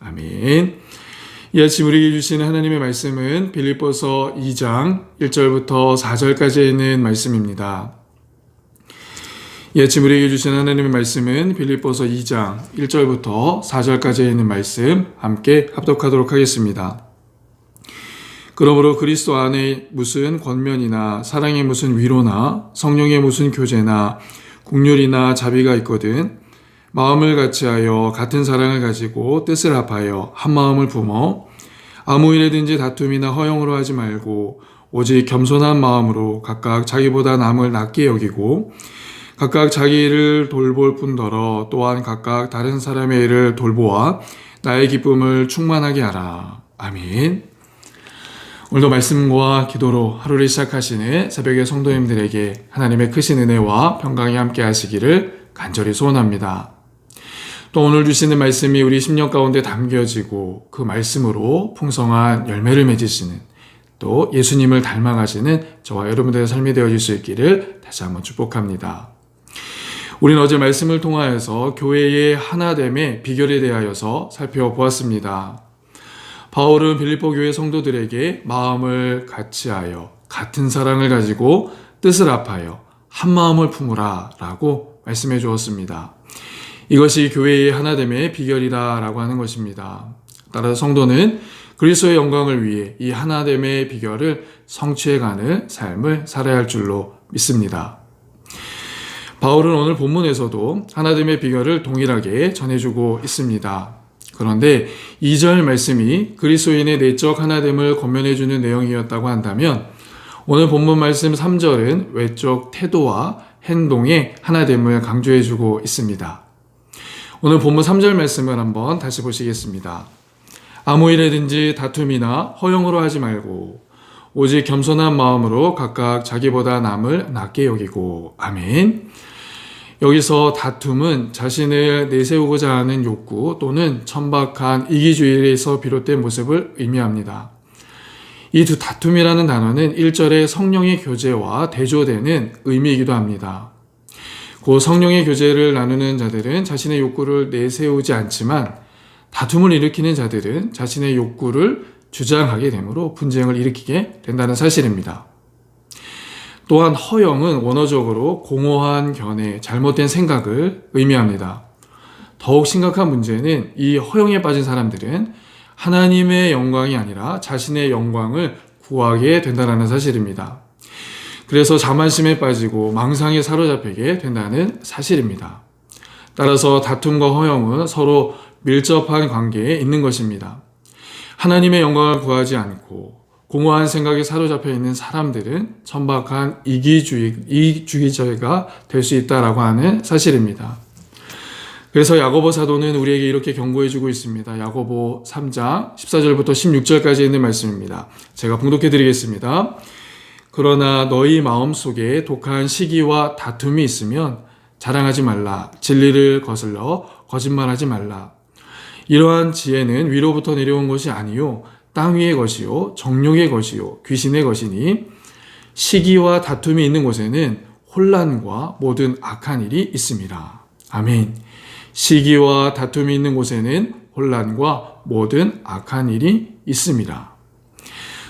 아멘. 이 아침 우리에게 주시는 하나님의 말씀은 빌립보서 2장 1절부터 4절까지 있는 말씀입니다. 이 아침 우리에게 주시는 하나님의 말씀은 빌립보서 2장 1절부터 4절까지 있는 말씀 함께 합독하도록 하겠습니다. 그러므로 그리스도 안에 무슨 권면이나 사랑의 무슨 위로나 성령의 무슨 교제나 긍휼이나 자비가 있거든 마음을 같이하여 같은 사랑을 가지고 뜻을 합하여 한 마음을 품어 아무 일에든지 다툼이나 허용으로 하지 말고 오직 겸손한 마음으로 각각 자기보다 남을 낮게 여기고 각각 자기 일을 돌볼 뿐더러 또한 각각 다른 사람의 일을 돌보아 나의 기쁨을 충만하게 하라. 아멘. 오늘도 말씀과 기도로 하루를 시작하시는 새벽의 성도님들에게 하나님의 크신 은혜와 평강이 함께 하시기를 간절히 소원합니다. 또 오늘 주시는 말씀이 우리 심령 가운데 담겨지고 그 말씀으로 풍성한 열매를 맺으시는 또 예수님을 닮아가시는 저와 여러분들의 삶이 되어질 수 있기를 다시 한번 축복합니다. 우리는 어제 말씀을 통하여서 교회의 하나됨의 비결에 대하여서 살펴보았습니다. 바울은 빌립보 교회 성도들에게 마음을 같이하여 같은 사랑을 가지고 뜻을 합하여 한 마음을 품으라 라고 말씀해 주었습니다. 이것이 교회의 하나됨의 비결이다라고 하는 것입니다. 따라서 성도는 그리스도의 영광을 위해 이 하나됨의 비결을 성취해가는 삶을 살아야 할 줄로 믿습니다. 바울은 오늘 본문에서도 하나됨의 비결을 동일하게 전해주고 있습니다. 그런데 2절 말씀이 그리스도인의 내적 하나됨을 권면해주는 내용이었다고 한다면 오늘 본문 말씀 3절은 외적 태도와 행동의 하나됨을 강조해주고 있습니다. 오늘 본문 3절 말씀을 한번 다시 보시겠습니다. 아무 일에든지 다툼이나 허용으로 하지 말고 오직 겸손한 마음으로 각각 자기보다 남을 낮게 여기고. 아멘. 여기서 다툼은 자신을 내세우고자 하는 욕구 또는 천박한 이기주의에서 비롯된 모습을 의미합니다. 이 두 다툼이라는 단어는 1절의 성령의 교제와 대조되는 의미이기도 합니다. 그 성령의 교제를 나누는 자들은 자신의 욕구를 내세우지 않지만 다툼을 일으키는 자들은 자신의 욕구를 주장하게 되므로 분쟁을 일으키게 된다는 사실입니다. 또한 허영은 원어적으로 공허한 견해, 잘못된 생각을 의미합니다. 더욱 심각한 문제는 이 허영에 빠진 사람들은 하나님의 영광이 아니라 자신의 영광을 구하게 된다는 사실입니다. 그래서 자만심에 빠지고 망상에 사로잡히게 된다는 사실입니다. 따라서 다툼과 허영은 서로 밀접한 관계에 있는 것입니다. 하나님의 영광을 구하지 않고 공허한 생각에 사로잡혀 있는 사람들은 천박한 이기주의자가 될 수 있다라고 하는 사실입니다. 그래서 야고보 사도는 우리에게 이렇게 경고해주고 있습니다. 야고보 3장 14절부터 16절까지 있는 말씀입니다. 제가 봉독해 드리겠습니다. 그러나 너희 마음속에 독한 시기와 다툼이 있으면 자랑하지 말라. 진리를 거슬러 거짓말하지 말라. 이러한 지혜는 위로부터 내려온 것이 아니요 땅 위의 것이요 정욕의 것이요 귀신의 것이니 시기와 다툼이 있는 곳에는 혼란과 모든 악한 일이 있습니다. 아멘. 시기와 다툼이 있는 곳에는 혼란과 모든 악한 일이 있습니다.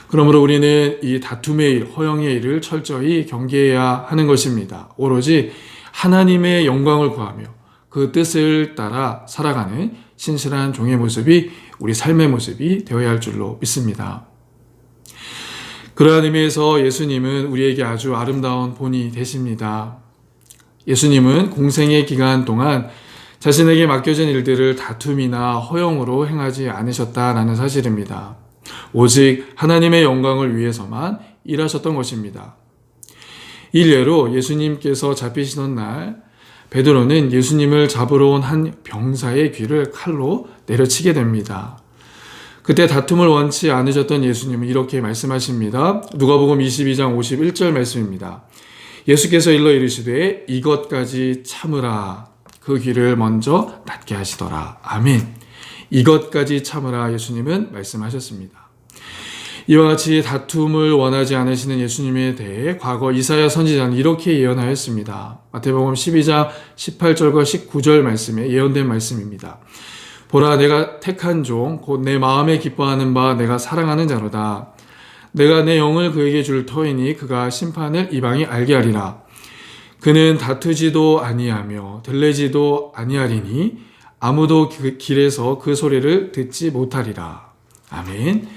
그러므로 우리는 이 다툼의 일, 허영의 일을 철저히 경계해야 하는 것입니다. 오로지 하나님의 영광을 구하며 그 뜻을 따라 살아가는 신실한 종의 모습이 우리 삶의 모습이 되어야 할 줄로 믿습니다. 그러한 의미에서 예수님은 우리에게 아주 아름다운 본이 되십니다. 예수님은 공생의 기간 동안 자신에게 맡겨진 일들을 다툼이나 허영으로 행하지 않으셨다라는 사실입니다. 오직 하나님의 영광을 위해서만 일하셨던 것입니다. 일례로 예수님께서 잡히시던 날 베드로는 예수님을 잡으러 온 한 병사의 귀를 칼로 내려치게 됩니다. 그때 다툼을 원치 않으셨던 예수님은 이렇게 말씀하십니다. 누가복음 22장 51절 말씀입니다. 예수께서 일러 이르시되 이것까지 참으라. 그 귀를 먼저 낫게 하시더라. 아멘. 이것까지 참으라 예수님은 말씀하셨습니다. 이와 같이 다툼을 원하지 않으시는 예수님에 대해 과거 이사야 선지자는 이렇게 예언하였습니다. 마태복음 12장 18절과 19절 말씀에 예언된 말씀입니다. 보라, 내가 택한 종 곧 내 마음에 기뻐하는 바 내가 사랑하는 자로다. 내가 내 영을 그에게 줄 터이니 그가 심판을 이방이 알게 하리라. 그는 다투지도 아니하며 들레지도 아니하리니 아무도 그 길에서 그 소리를 듣지 못하리라. 아멘.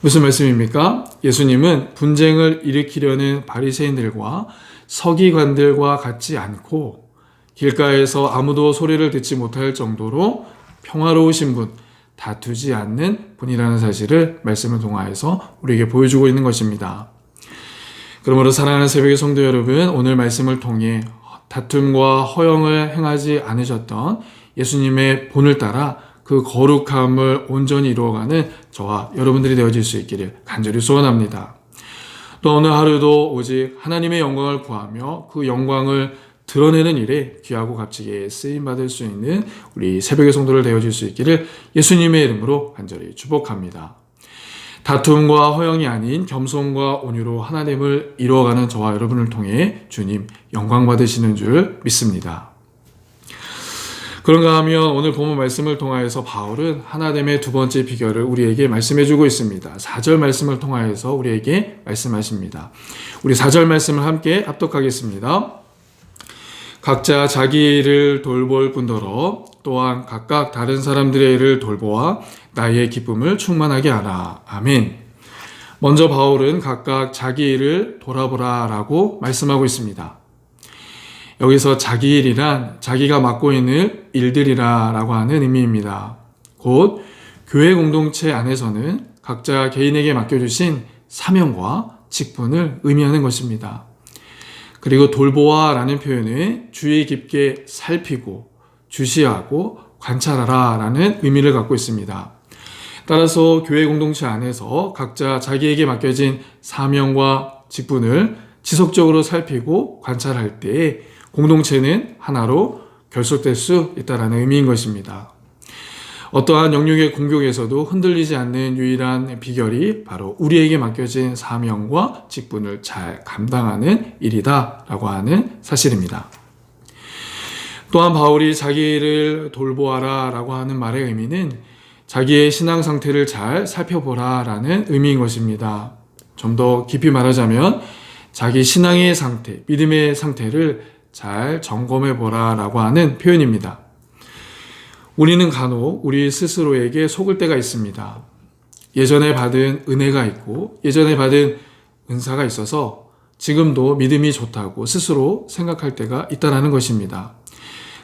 무슨 말씀입니까? 예수님은 분쟁을 일으키려는 바리새인들과 서기관들과 같지 않고 길가에서 아무도 소리를 듣지 못할 정도로 평화로우신 분, 다투지 않는 분이라는 사실을 말씀을 통하여서 우리에게 보여주고 있는 것입니다. 그러므로 사랑하는 새벽의 성도 여러분, 오늘 말씀을 통해 다툼과 허영을 행하지 않으셨던 예수님의 본을 따라 그 거룩함을 온전히 이루어가는 저와 여러분들이 되어질 수 있기를 간절히 소원합니다. 또 오늘 하루도 오직 하나님의 영광을 구하며 그 영광을 드러내는 일에 귀하고 값지게 쓰임받을 수 있는 우리 새벽의 성도를 되어질 수 있기를 예수님의 이름으로 간절히 축복합니다. 다툼과 허영이 아닌 겸손과 온유로 하나님을 이루어가는 저와 여러분을 통해 주님 영광 받으시는 줄 믿습니다. 그런가 하면 오늘 본문 말씀을 통하여서 바울은 하나됨의 두 번째 비결을 우리에게 말씀해주고 있습니다. 4절 말씀을 통하여서 우리에게 말씀하십니다. 우리 4절 말씀을 함께 합독하겠습니다. 각자 자기 일을 돌볼 뿐더러 또한 각각 다른 사람들의 일을 돌보아 나의 기쁨을 충만하게 하라. 아멘. 먼저 바울은 각각 자기 일을 돌아보라 라고 말씀하고 있습니다. 여기서 자기 일이란 자기가 맡고 있는 일들이라 라고 하는 의미입니다. 곧 교회 공동체 안에서는 각자 개인에게 맡겨주신 사명과 직분을 의미하는 것입니다. 그리고 돌보아 라는 표현은 주의 깊게 살피고 주시하고 관찰하라 라는 의미를 갖고 있습니다. 따라서 교회 공동체 안에서 각자 자기에게 맡겨진 사명과 직분을 지속적으로 살피고 관찰할 때 공동체는 하나로 결속될 수 있다는 의미인 것입니다. 어떠한 영역의 공격에서도 흔들리지 않는 유일한 비결이 바로 우리에게 맡겨진 사명과 직분을 잘 감당하는 일이다라고 하는 사실입니다. 또한 바울이 자기를 돌보아라 라고 하는 말의 의미는 자기의 신앙 상태를 잘 살펴보라 라는 의미인 것입니다. 좀 더 깊이 말하자면 자기 신앙의 상태, 믿음의 상태를 잘 점검해 보라 라고 하는 표현입니다. 우리는 간혹 우리 스스로에게 속을 때가 있습니다. 예전에 받은 은혜가 있고 예전에 받은 은사가 있어서 지금도 믿음이 좋다고 스스로 생각할 때가 있다는 것입니다.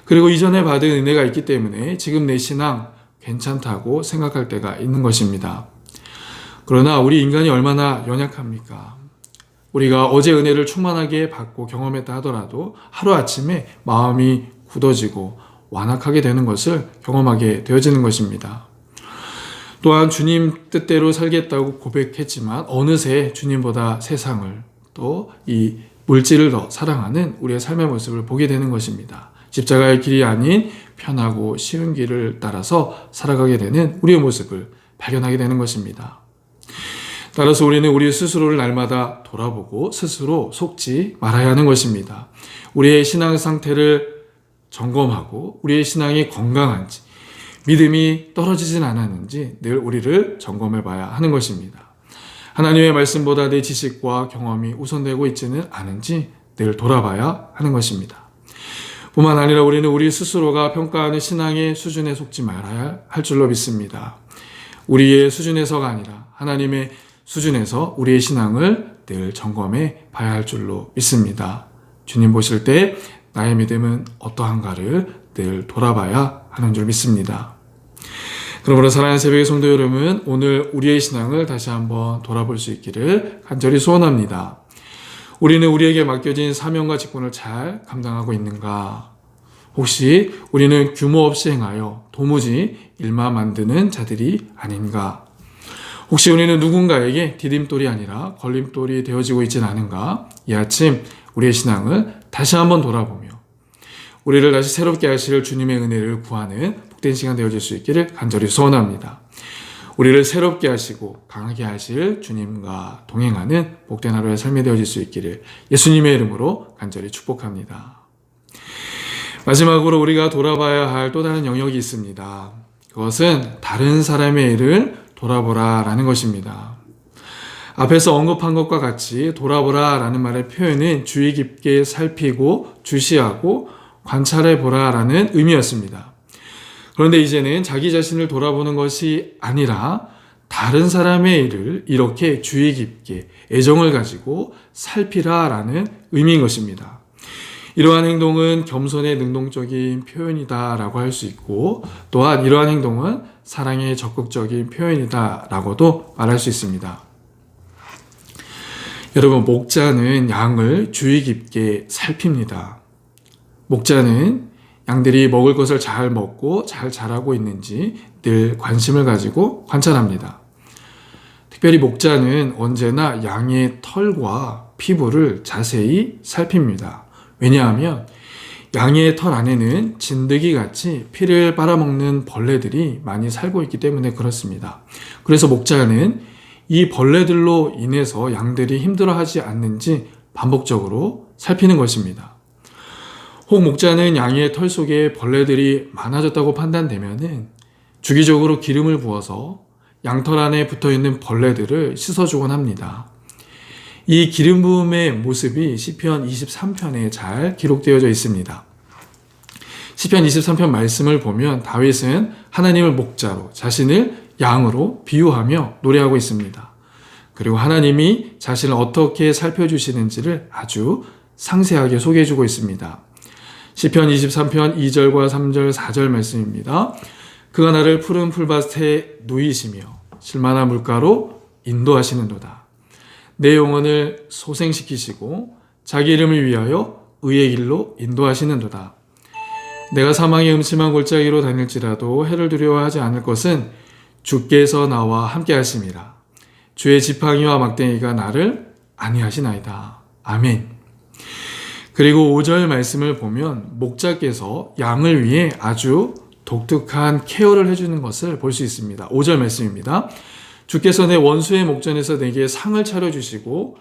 그리고 이전에 받은 은혜가 있기 때문에 지금 내 신앙 괜찮다고 생각할 때가 있는 것입니다. 그러나 우리 인간이 얼마나 연약합니까? 우리가 어제 은혜를 충만하게 받고 경험했다 하더라도 하루아침에 마음이 굳어지고 완악하게 되는 것을 경험하게 되어지는 것입니다. 또한 주님 뜻대로 살겠다고 고백했지만 어느새 주님보다 세상을 또 이 물질을 더 사랑하는 우리의 삶의 모습을 보게 되는 것입니다. 십자가의 길이 아닌 편하고 쉬운 길을 따라서 살아가게 되는 우리의 모습을 발견하게 되는 것입니다. 따라서 우리는 우리 스스로를 날마다 돌아보고 스스로 속지 말아야 하는 것입니다. 우리의 신앙 상태를 점검하고 우리의 신앙이 건강한지 믿음이 떨어지진 않았는지 늘 우리를 점검해 봐야 하는 것입니다. 하나님의 말씀보다 내 지식과 경험이 우선되고 있지는 않은지 늘 돌아봐야 하는 것입니다. 뿐만 아니라 우리는 우리 스스로가 평가하는 신앙의 수준에 속지 말아야 할 줄로 믿습니다. 우리의 수준에서가 아니라 하나님의 수준에서 우리의 신앙을 늘 점검해 봐야 할 줄로 믿습니다. 주님 보실 때 나의 믿음은 어떠한가를 늘 돌아봐야 하는 줄 믿습니다. 그러므로 사랑하는 새벽의 성도 여러분, 오늘 우리의 신앙을 다시 한번 돌아볼 수 있기를 간절히 소원합니다. 우리는 우리에게 맡겨진 사명과 직분을 잘 감당하고 있는가? 혹시 우리는 규모 없이 행하여 도무지 일만 만드는 자들이 아닌가? 혹시 우리는 누군가에게 디딤돌이 아니라 걸림돌이 되어지고 있지는 않은가? 이 아침 우리의 신앙을 다시 한번 돌아보며 우리를 다시 새롭게 하실 주님의 은혜를 구하는 복된 시간 되어질 수 있기를 간절히 소원합니다. 우리를 새롭게 하시고 강하게 하실 주님과 동행하는 복된 하루의 삶이 되어질 수 있기를 예수님의 이름으로 간절히 축복합니다. 마지막으로 우리가 돌아봐야 할 또 다른 영역이 있습니다. 그것은 다른 사람의 일을 돌아보라 라는 것입니다. 앞에서 언급한 것과 같이 돌아보라 라는 말의 표현은 주의 깊게 살피고 주시하고 관찰해 보라 라는 의미였습니다. 그런데 이제는 자기 자신을 돌아보는 것이 아니라 다른 사람의 일을 이렇게 주의 깊게 애정을 가지고 살피라 라는 의미인 것입니다. 이러한 행동은 겸손의 능동적인 표현이다 라고 할 수 있고, 또한 이러한 행동은 사랑의 적극적인 표현이다 라고도 말할 수 있습니다. 여러분, 목자는 양을 주의 깊게 살핍니다. 목자는 양들이 먹을 것을 잘 먹고 잘 자라고 있는지 늘 관심을 가지고 관찰합니다. 특별히 목자는 언제나 양의 털과 피부를 자세히 살핍니다. 왜냐하면 양의 털 안에는 진드기 같이 피를 빨아먹는 벌레들이 많이 살고 있기 때문에 그렇습니다. 그래서 목자는 이 벌레들로 인해서 양들이 힘들어하지 않는지 반복적으로 살피는 것입니다. 혹 목자는 양의 털 속에 벌레들이 많아졌다고 판단되면 주기적으로 기름을 부어서 양털 안에 붙어있는 벌레들을 씻어주곤 합니다. 이 기름 부음의 모습이 시편 23편에 잘 기록되어져 있습니다. 시편 23편 말씀을 보면 다윗은 하나님을 목자로, 자신을 양으로 비유하며 노래하고 있습니다. 그리고 하나님이 자신을 어떻게 살펴주시는지를 아주 상세하게 소개해주고 있습니다. 시편 23편 2절과 3절, 4절 말씀입니다. 그가 나를 푸른 풀밭에 누이시며 실만한 물가로 인도하시는도다. 내 영혼을 소생시키시고 자기 이름을 위하여 의의 길로 인도하시는도다. 내가 사망의 음침한 골짜기로 다닐지라도 해를 두려워하지 않을 것은 주께서 나와 함께 하심이라. 주의 지팡이와 막대기가 나를 안위하시나이다. 아멘. 그리고 5절 말씀을 보면 목자께서 양을 위해 아주 독특한 케어를 해주는 것을 볼 수 있습니다. 5절 말씀입니다. 주께서 내 원수의 목전에서 내게 상을 차려주시고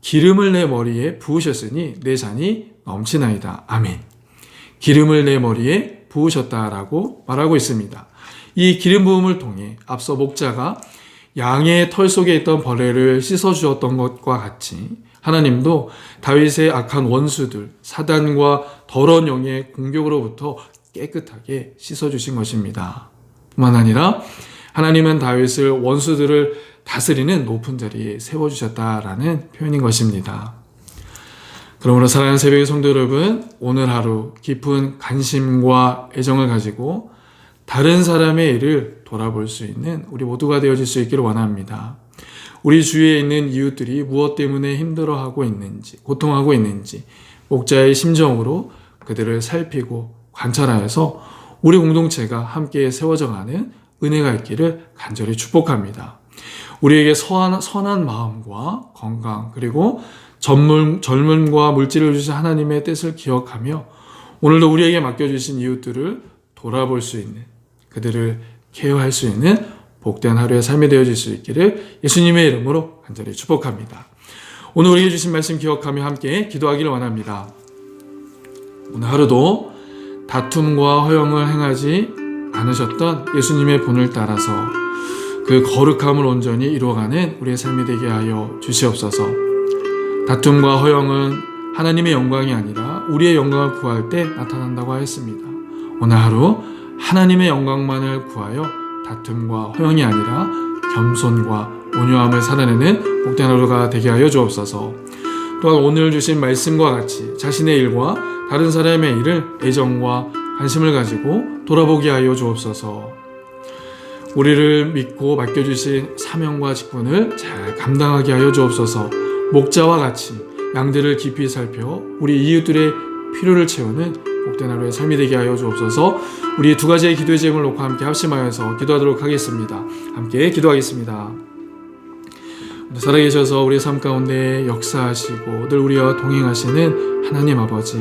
기름을 내 머리에 부으셨으니 내 잔이 넘치나이다. 아멘. 기름을 내 머리에 부으셨다라고 말하고 있습니다. 이 기름 부음을 통해 앞서 목자가 양의 털 속에 있던 벌레를 씻어주었던 것과 같이 하나님도 다윗의 악한 원수들, 사단과 더러운 영의 공격으로부터 깨끗하게 씻어주신 것입니다. 뿐만 아니라 하나님은 다윗을 원수들을 다스리는 높은 자리에 세워주셨다라는 표현인 것입니다. 그러므로 사랑하는 새벽의 성도 여러분, 오늘 하루 깊은 관심과 애정을 가지고 다른 사람의 일을 돌아볼 수 있는 우리 모두가 되어질 수 있기를 원합니다. 우리 주위에 있는 이웃들이 무엇 때문에 힘들어하고 있는지, 고통하고 있는지 목자의 심정으로 그들을 살피고 관찰하여서 우리 공동체가 함께 세워져가는 은혜가 있기를 간절히 축복합니다. 우리에게 선한 마음과 건강, 그리고 젊음과 물질을 주신 하나님의 뜻을 기억하며 오늘도 우리에게 맡겨주신 이웃들을 돌아볼 수 있는, 그들을 케어할 수 있는 복된 하루의 삶이 되어질 수 있기를 예수님의 이름으로 간절히 축복합니다. 오늘 우리에게 주신 말씀 기억하며 함께 기도하기를 원합니다. 오늘 하루도 다툼과 허영을 행하지 않으셨던 예수님의 본을 따라서 그 거룩함을 온전히 이루어가는 우리의 삶이 되게 하여 주시옵소서. 다툼과 허영은 하나님의 영광이 아니라 우리의 영광을 구할 때 나타난다고 하였습니다. 오늘 하루 하나님의 영광만을 구하여 다툼과 허영이 아니라 겸손과 온유함을 살아내는 복된 하루가 되게 하여 주옵소서. 또한 오늘 주신 말씀과 같이 자신의 일과 다른 사람의 일을 애정과 관심을 가지고 돌아보게 하여 주옵소서. 우리를 믿고 맡겨주신 사명과 직분을 잘 감당하게 하여 주옵소서. 목자와 같이 양들을 깊이 살펴 우리 이웃들의 필요를 채우는 복된 하루의 삶이 되게 하여 주옵소서. 우리 두 가지의 기도의 제목을 놓고 함께 합심하여서 기도하도록 하겠습니다. 함께 기도하겠습니다. 살아계셔서 우리의 삶 가운데 역사하시고 늘 우리와 동행하시는 하나님 아버지,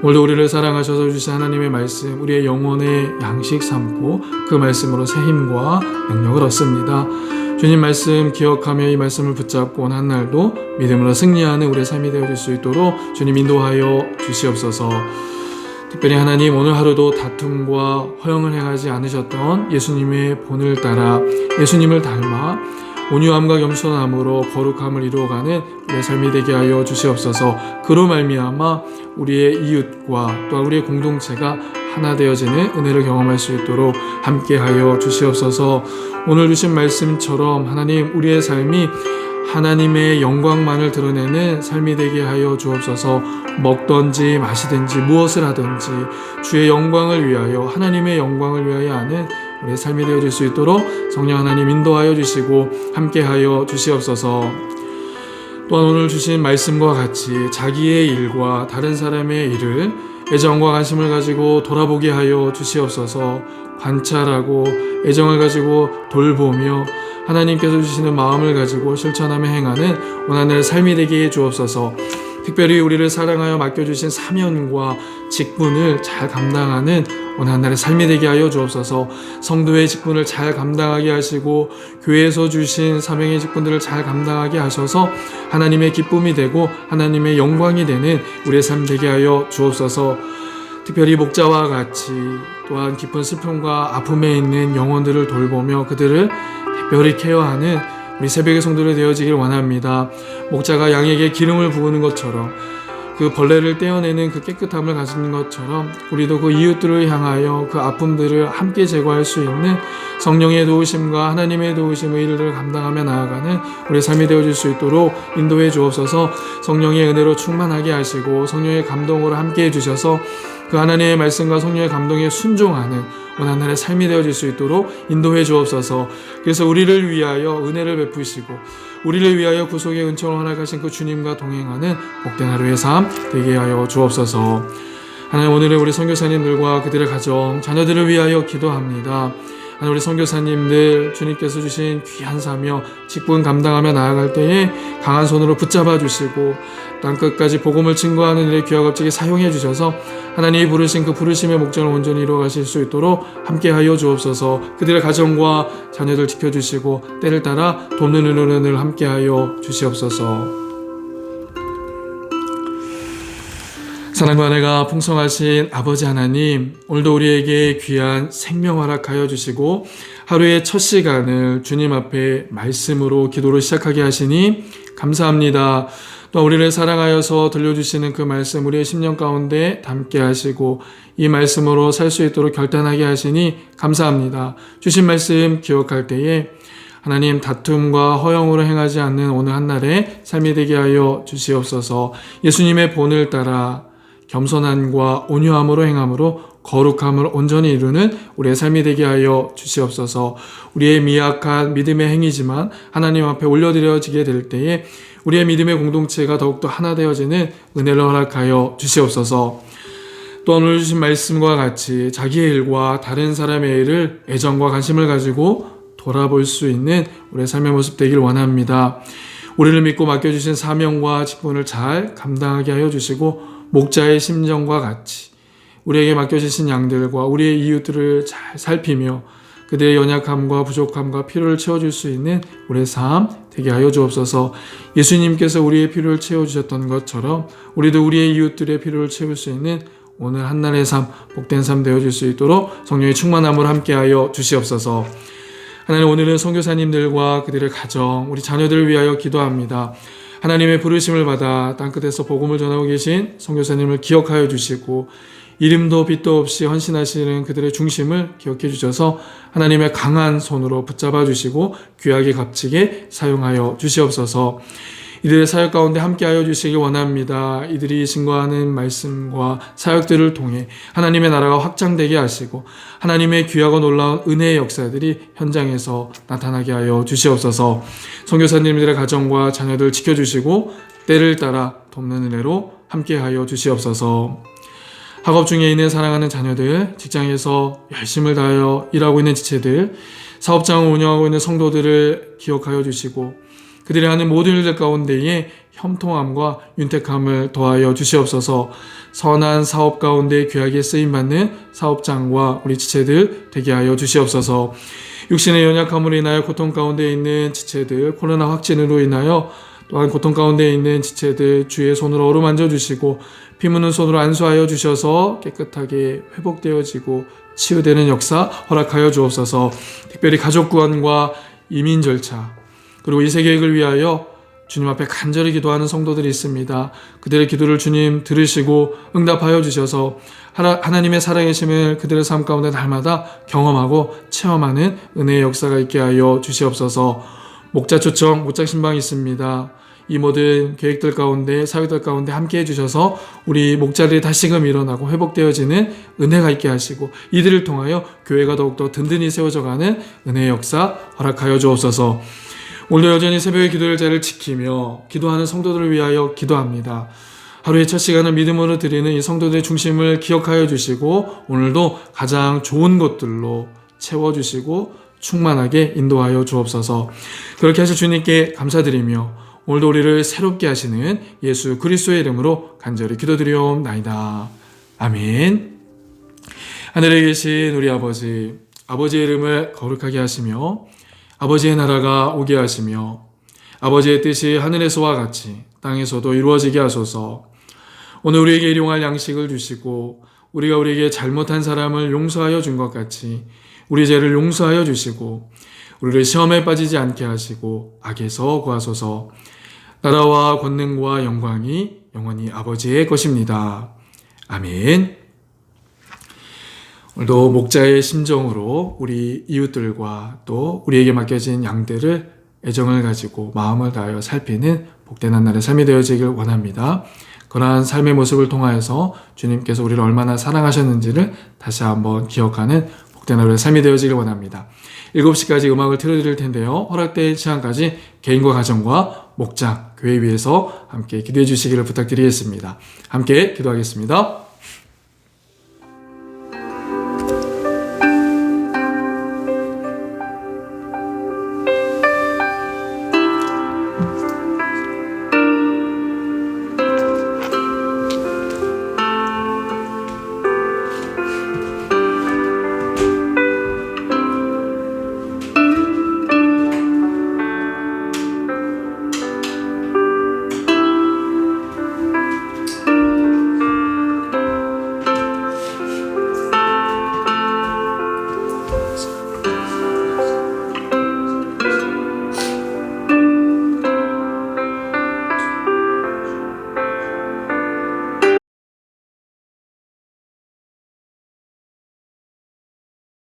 오늘도 우리를 사랑하셔서 주신 하나님의 말씀, 우리의 영혼의 양식 삼고 그 말씀으로 새 힘과 능력을 얻습니다. 주님 말씀 기억하며 이 말씀을 붙잡고 온 한날도 믿음으로 승리하는 우리의 삶이 되어질 수 있도록 주님 인도하여 주시옵소서. 특별히 하나님 오늘 하루도 다툼과 허영을 행하지 않으셨던 예수님의 본을 따라 예수님을 닮아 온유함과 겸손함으로 거룩함을 이루어가는 우리의 삶이 되게 하여 주시옵소서. 그로 말미암아 우리의 이웃과 또한 우리의 공동체가 하나 되어지는 은혜를 경험할 수 있도록 함께하여 주시옵소서. 오늘 주신 말씀처럼 하나님 우리의 삶이 하나님의 영광만을 드러내는 삶이 되게 하여 주옵소서. 먹든지 마시든지 무엇을 하든지 주의 영광을 위하여 하나님의 영광을 위하여 하는 우리의 삶이 되어질 수 있도록 성령 하나님 인도하여 주시고 함께하여 주시옵소서. 또한 오늘 주신 말씀과 같이 자기의 일과 다른 사람의 일을 애정과 관심을 가지고 돌아보게 하여 주시옵소서. 관찰하고 애정을 가지고 돌보며 하나님께서 주시는 마음을 가지고 실천하며 행하는 오늘의 삶이 되게 해 주옵소서. 특별히 우리를 사랑하여 맡겨주신 사명과 직분을 잘 감당하는 오늘날의 삶이 되게 하여 주옵소서. 성도의 직분을 잘 감당하게 하시고 교회에서 주신 사명의 직분들을 잘 감당하게 하셔서 하나님의 기쁨이 되고 하나님의 영광이 되는 우리의 삶 되게 하여 주옵소서. 특별히 목자와 같이 또한 깊은 슬픔과 아픔에 있는 영혼들을 돌보며 그들을 특별히 케어하는 우리 새벽의 성도를 되어지길 원합니다. 목자가 양에게 기름을 부으는 것처럼 그 벌레를 떼어내는 그 깨끗함을 가지는 것처럼 우리도 그 이웃들을 향하여 그 아픔들을 함께 제거할 수 있는 성령의 도우심과 하나님의 도우심의 일을 감당하며 나아가는 우리의 삶이 되어질 수 있도록 인도해 주옵소서. 성령의 은혜로 충만하게 하시고 성령의 감동으로 함께 해주셔서 그 하나님의 말씀과 성령의 감동에 순종하는 오늘날의 삶이 되어질 수 있도록 인도해 주옵소서. 그래서 우리를 위하여 은혜를 베푸시고 우리를 위하여 구속의 은총을 허락하신 그 주님과 동행하는 복된 하루의 삶 되게 하여 주옵소서. 하나님 오늘은 우리 선교사님들과 그들의 가정 자녀들을 위하여 기도합니다. 하나님 우리 선교사님들 주님께서 주신 귀한 사명 직분 감당하며 나아갈 때에 강한 손으로 붙잡아 주시고 땅끝까지 복음을 증거하는 일에 귀하갑자기 사용해 주셔서 하나님이 부르신 그 부르심의 목적을 온전히 이루어가실 수 있도록 함께하여 주옵소서. 그들의 가정과 자녀들 지켜주시고 때를 따라 돕는 은혜를 함께하여 주시옵소서. 사랑과 은혜가 풍성하신 아버지 하나님, 오늘도 우리에게 귀한 생명 허락하여 주시고 하루의 첫 시간을 주님 앞에 말씀으로 기도로 시작하게 하시니 감사합니다. 또 우리를 사랑하여서 들려주시는 그 말씀 우리의 심령 가운데 담게 하시고 이 말씀으로 살 수 있도록 결단하게 하시니 감사합니다. 주신 말씀 기억할 때에 하나님 다툼과 허영으로 행하지 않는 오늘 한날의 삶이 되게 하여 주시옵소서. 예수님의 본을 따라 겸손함과 온유함으로 행함으로 거룩함을 온전히 이루는 우리의 삶이 되게 하여 주시옵소서. 우리의 미약한 믿음의 행위지만 하나님 앞에 올려드려지게 될 때에 우리의 믿음의 공동체가 더욱더 하나 되어지는 은혜를 허락하여 주시옵소서. 또 오늘 주신 말씀과 같이 자기의 일과 다른 사람의 일을 애정과 관심을 가지고 돌아볼 수 있는 우리의 삶의 모습 되길 원합니다. 우리를 믿고 맡겨주신 사명과 직분을 잘 감당하게 하여 주시고 목자의 심정과 같이 우리에게 맡겨주신 양들과 우리의 이웃들을 잘 살피며 그들의 연약함과 부족함과 필요를 채워줄 수 있는 우리의 삶 되게 하여 주옵소서. 예수님께서 우리의 필요를 채워주셨던 것처럼 우리도 우리의 이웃들의 필요를 채울 수 있는 오늘 한날의 삶, 복된 삶 되어줄 수 있도록 성령의 충만함을 함께하여 주시옵소서. 하나님 오늘은 선교사님들과 그들의 가정, 우리 자녀들을 위하여 기도합니다. 하나님의 부르심을 받아 땅끝에서 복음을 전하고 계신 선교사님을 기억하여 주시고 이름도 빛도 없이 헌신하시는 그들의 중심을 기억해 주셔서 하나님의 강한 손으로 붙잡아 주시고 귀하게 값지게 사용하여 주시옵소서. 이들의 사역 가운데 함께하여 주시기 원합니다. 이들이 증거하는 말씀과 사역들을 통해 하나님의 나라가 확장되게 하시고 하나님의 귀하고 놀라운 은혜의 역사들이 현장에서 나타나게 하여 주시옵소서. 선교사님들의 가정과 자녀들 지켜주시고 때를 따라 돕는 은혜로 함께하여 주시옵소서. 학업 중에 있는 사랑하는 자녀들, 직장에서 열심을 다하여 일하고 있는 지체들, 사업장을 운영하고 있는 성도들을 기억하여 주시고 그들이 하는 모든 일들 가운데에 형통함과 윤택함을 더하여 주시옵소서. 선한 사업 가운데 귀하게 쓰임받는 사업장과 우리 지체들 되게 하여 주시옵소서. 육신의 연약함으로 인하여 고통 가운데 있는 지체들, 코로나 확진으로 인하여 또한 고통 가운데 있는 지체들 주의 손으로 어루만져 주시고 피 묻는 손으로 안수하여 주셔서 깨끗하게 회복되어지고 치유되는 역사 허락하여 주옵소서. 특별히 가족 구원과 이민 절차 그리고 이 세계를 위하여 주님 앞에 간절히 기도하는 성도들이 있습니다. 그들의 기도를 주님 들으시고 응답하여 주셔서 하나님의 살아계심을 그들의 삶 가운데 날마다 경험하고 체험하는 은혜의 역사가 있게 하여 주시옵소서. 목자 초청, 목자 신방이 있습니다. 이 모든 계획들 가운데, 사역들 가운데 함께 해주셔서 우리 목자들이 다시금 일어나고 회복되어지는 은혜가 있게 하시고 이들을 통하여 교회가 더욱더 든든히 세워져가는 은혜의 역사 허락하여 주옵소서. 오늘도 여전히 새벽의 기도의 자리를 지키며 기도하는 성도들을 위하여 기도합니다. 하루의 첫 시간을 믿음으로 드리는 이 성도들의 중심을 기억하여 주시고 오늘도 가장 좋은 것들로 채워주시고 충만하게 인도하여 주옵소서. 그렇게 하실 주님께 감사드리며 오늘도 우리를 새롭게 하시는 예수 그리스도의 이름으로 간절히 기도드리옵나이다. 아멘. 하늘에 계신 우리 아버지, 아버지의 이름을 거룩하게 하시며 아버지의 나라가 오게 하시며 아버지의 뜻이 하늘에서와 같이 땅에서도 이루어지게 하소서. 오늘 우리에게 일용할 양식을 주시고 우리가 우리에게 잘못한 사람을 용서하여 준 것 같이 우리 죄를 용서하여 주시고 우리를 시험에 빠지지 않게 하시고 악에서 구하소서. 나라와 권능과 영광이 영원히 아버지의 것입니다. 아멘. 오늘도 목자의 심정으로 우리 이웃들과 또 우리에게 맡겨진 양들을 애정을 가지고 마음을 다하여 살피는 복된 한 날의 삶이 되어지길 원합니다. 그러한 삶의 모습을 통하여서 주님께서 우리를 얼마나 사랑하셨는지를 다시 한번 기억하는 복된 하루의 삶이 되어지길 원합니다. 7시까지 음악을 틀어드릴 텐데요. 허락된 시간까지 개인과 가정과 목장, 교회 위에서 함께 기도해 주시기를 부탁드리겠습니다. 함께 기도하겠습니다.